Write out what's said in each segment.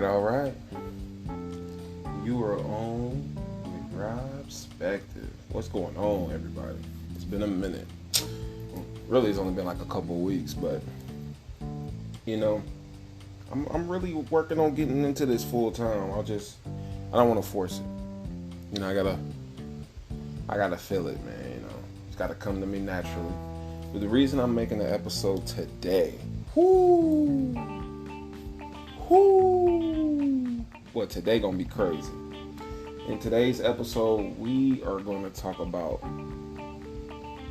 All right. You are on with Rob Spective. What's going on, everybody? It's been a minute. Really, it's only been like a couple of weeks, but you know, I'm really working on getting into this full time. I don't want to force it. You know, I gotta feel it, man. You know, it's gotta come to me naturally. But the reason I'm making the episode today, well, today gonna be crazy. In today's episode, we are gonna talk about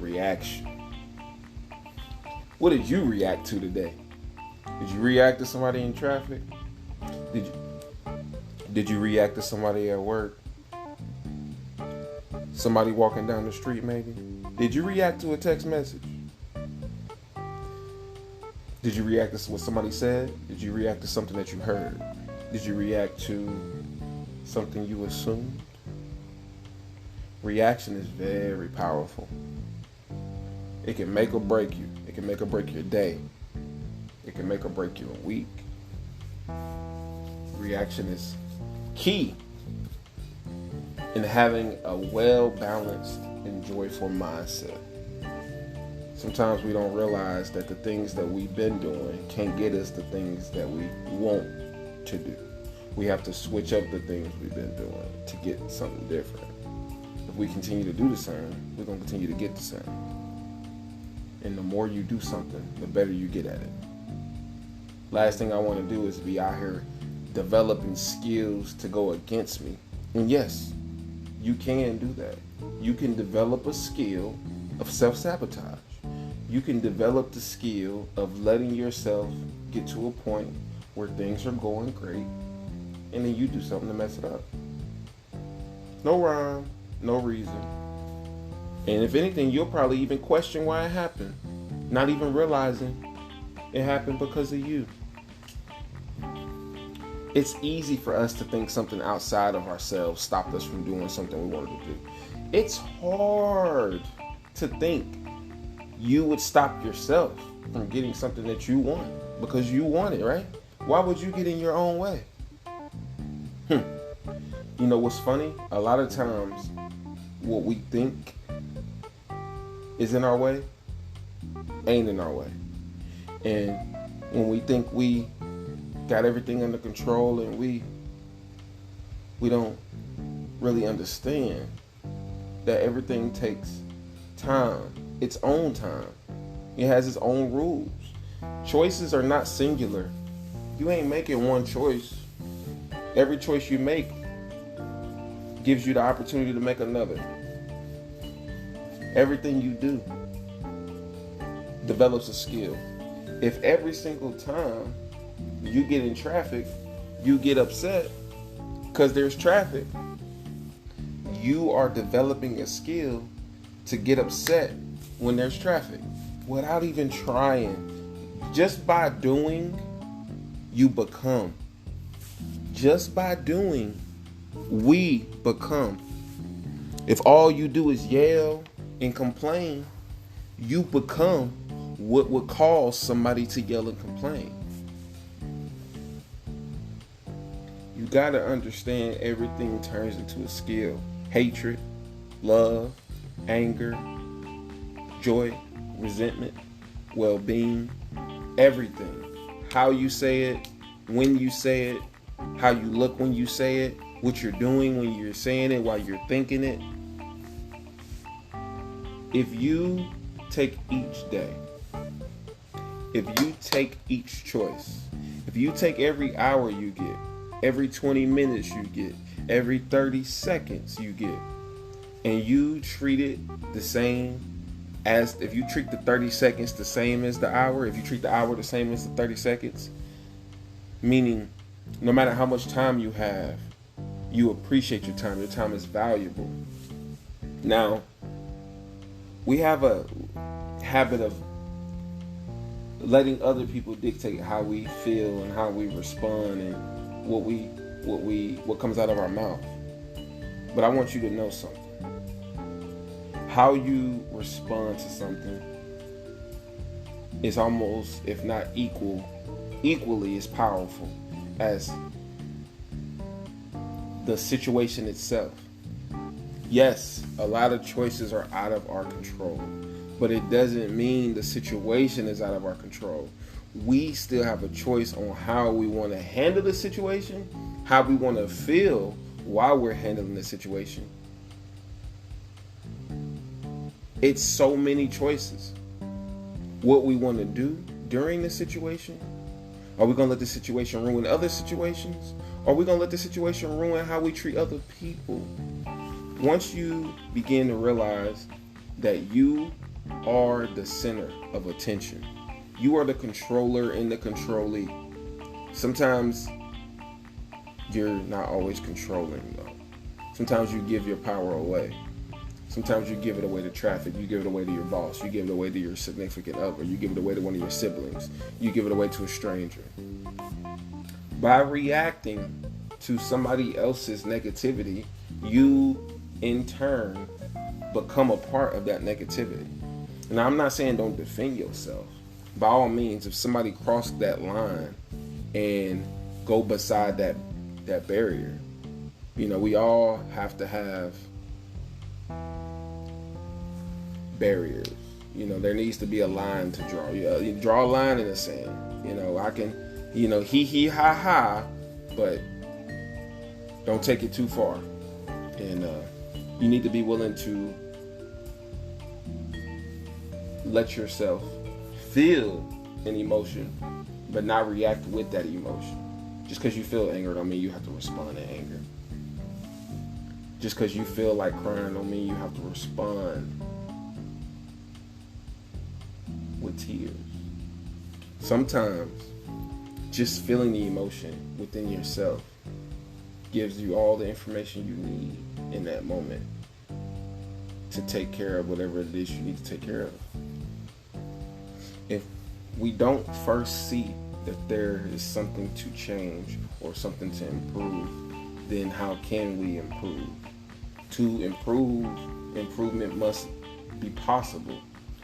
reaction. What did you react to today? Did you react to somebody in traffic? Did you react to somebody at work? Somebody walking down the street, maybe? Did you react to a text message? Did you react to what somebody said? Did you react to something that you heard? Did you react to something you assumed? Reaction is very powerful. It can make or break you. It can make or break your day. It can make or break your week. Reaction is key in having a well-balanced and joyful mindset. Sometimes we don't realize that the things that we've been doing can't get us the things that we want to do. We have to switch up the things we've been doing to get something different. If we continue to do the same, we're going to continue to get the same. And the more you do something, the better you get at it. Last thing I want to do is be out here developing skills to go against me. And yes, you can do that. You can develop a skill of self-sabotage. You can develop the skill of letting yourself get to a point where things are going great, and then you do something to mess it up. No rhyme, no reason. And if anything, you'll probably even question why it happened, not even realizing it happened because of you. It's easy for us to think something outside of ourselves stopped us from doing something we wanted to do. It's hard to think you would stop yourself from getting something that you want because you want it, right? Why would you get in your own way? You know what's funny? A lot of times what we think is in our way ain't in our way. And when we think we got everything under control and we don't really understand that everything takes time, its own time. It has its own rules. Choices are not singular. You ain't making one choice. Every choice you make gives you the opportunity to make another. Everything you do develops a skill. If every single time you get in traffic, you get upset because there's traffic, you are developing a skill to get upset when there's traffic without even trying. Just by doing, you become. Just by doing, we become. If all you do is yell and complain, you become what would cause somebody to yell and complain. You gotta understand everything turns into a skill. Hatred, love, anger, joy, resentment, well-being, everything. How you say it, when you say it, how you look when you say it, what you're doing when you're saying it, while you're thinking it. If you take each day, if you take each choice, if you take every hour you get, every 20 minutes you get, every 30 seconds you get, and you treat it the same as, if you treat the 30 seconds the same as the hour, if you treat the hour the same as the 30 seconds, meaning no matter how much time you have, you appreciate your time. Your time is valuable. Now, we have a habit of letting other people dictate how we feel and how we respond and what comes out of our mouth. But I want you to know something. How you respond to something is almost, if not equally as powerful as the situation itself. Yes, a lot of choices are out of our control, but it doesn't mean the situation is out of our control. We still have a choice on how we want to handle the situation, how we want to feel while we're handling the situation. It's so many choices. What we want to do during the situation. Are we going to let the situation ruin other situations? Are we going to let the situation ruin how we treat other people? Once you begin to realize that you are the center of attention, you are the controller and the controllee. Sometimes you're not always controlling, though. Sometimes you give your power away. Sometimes you give it away to traffic. You give it away to your boss. You give it away to your significant other. You give it away to one of your siblings. You give it away to a stranger. By reacting to somebody else's negativity, you in turn become a part of that negativity. Now, I'm not saying don't defend yourself. By all means, if somebody crossed that line and go beside that barrier, we all have to have barriers. There needs to be a line to draw. You draw a line in the sand. I can, hee ha ha, but don't take it too far. And you need to be willing to let yourself feel an emotion, but not react with that emotion. Just because you feel anger don't mean you have to respond in anger. Just because you feel like crying don't mean you have to respond with tears. Sometimes just feeling the emotion within yourself gives you all the information you need in that moment to take care of whatever it is you need to take care of. If we don't first see that there is something to change or something to improve, then how can we improve? To improve, improvement must be possible.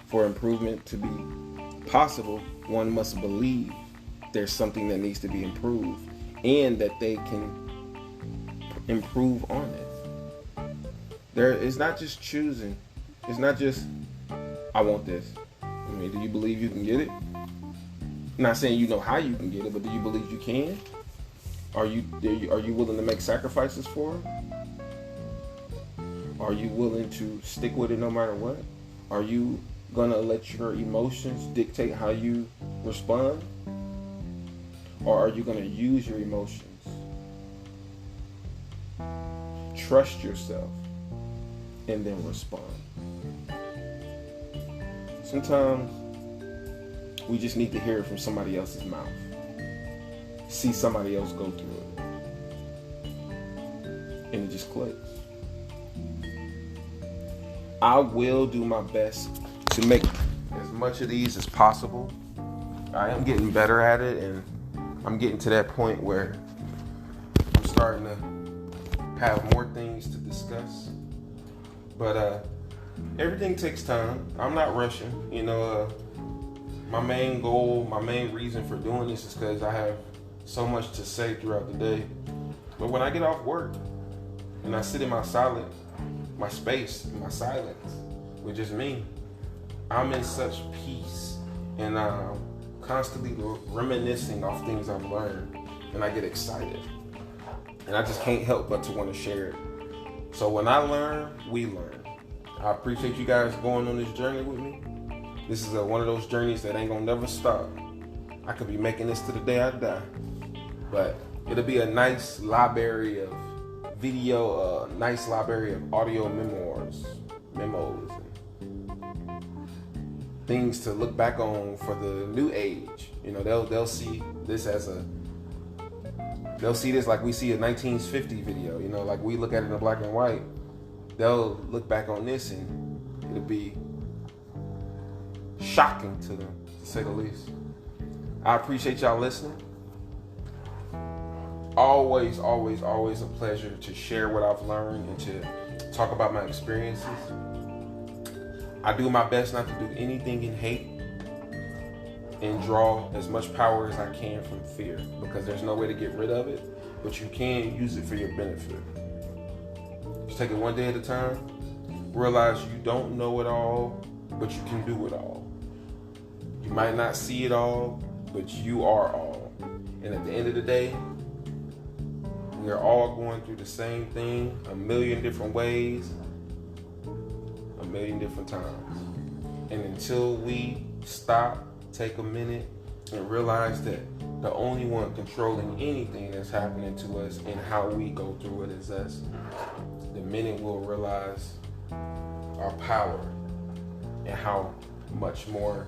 For improvement to be possible, one must believe there's something that needs to be improved and that they can improve on it. It's not just choosing. It's not just, I want this. Do you believe you can get it? I'm not saying you know how you can get it, but do you believe you can? Are you willing to make sacrifices for it? Are you willing to stick with it no matter what? Are you gonna let your emotions dictate how you respond? Or are you gonna use your emotions? Trust yourself and then respond. Sometimes we just need to hear it from somebody else's mouth. See somebody else go through it. And it just clicks. I will do my best to make as much of these as possible. I am getting better at it, and I'm getting to that point where I'm starting to have more things to discuss. But everything takes time. I'm not rushing. My main goal, my main reason for doing this is because I have so much to say throughout the day. But when I get off work and I sit in my silence with just me, I'm in such peace, and I'm constantly reminiscing off things I've learned, and I get excited, and I just can't help but to want to share it. So when I learn, we learn. I appreciate you guys going on this journey with me. This is one of those journeys that ain't gonna never stop. I could be making this to the day I die, but it'll be a nice library of video, a nice library of audio memos, and things to look back on for the new age. They'll see this like we see a 1950 video. Like we look at it in black and white. They'll look back on this and it'll be shocking to them, to say the least. I appreciate y'all listening. Always, always, always a pleasure to share what I've learned and to talk about my experiences. I do my best not to do anything in hate and draw as much power as I can from fear, because there's no way to get rid of it. but you can use it for your benefit. Just take it one day at a time. Realize you don't know it all, but you can do it all. You might not see it all, but you are all. And at the end of the day, we are all going through the same thing a million different ways, a million different times. And until we stop, take a minute, and realize that the only one controlling anything that's happening to us and how we go through it is us, the minute we'll realize our power and how much more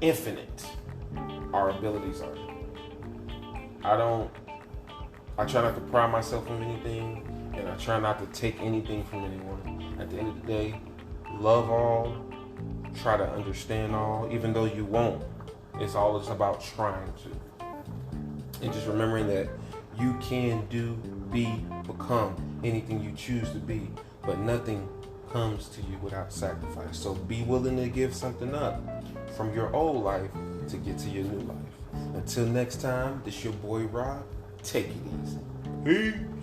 infinite our abilities are. I try not to pride myself on anything, and I try not to take anything from anyone. At the end of the day, love all, try to understand all, even though you won't. It's all just about trying to. And just remembering that you can do, be, become anything you choose to be, but nothing comes to you without sacrifice. So be willing to give something up from your old life to get to your new life. Until next time, this your boy Rob. Take it easy. Peace.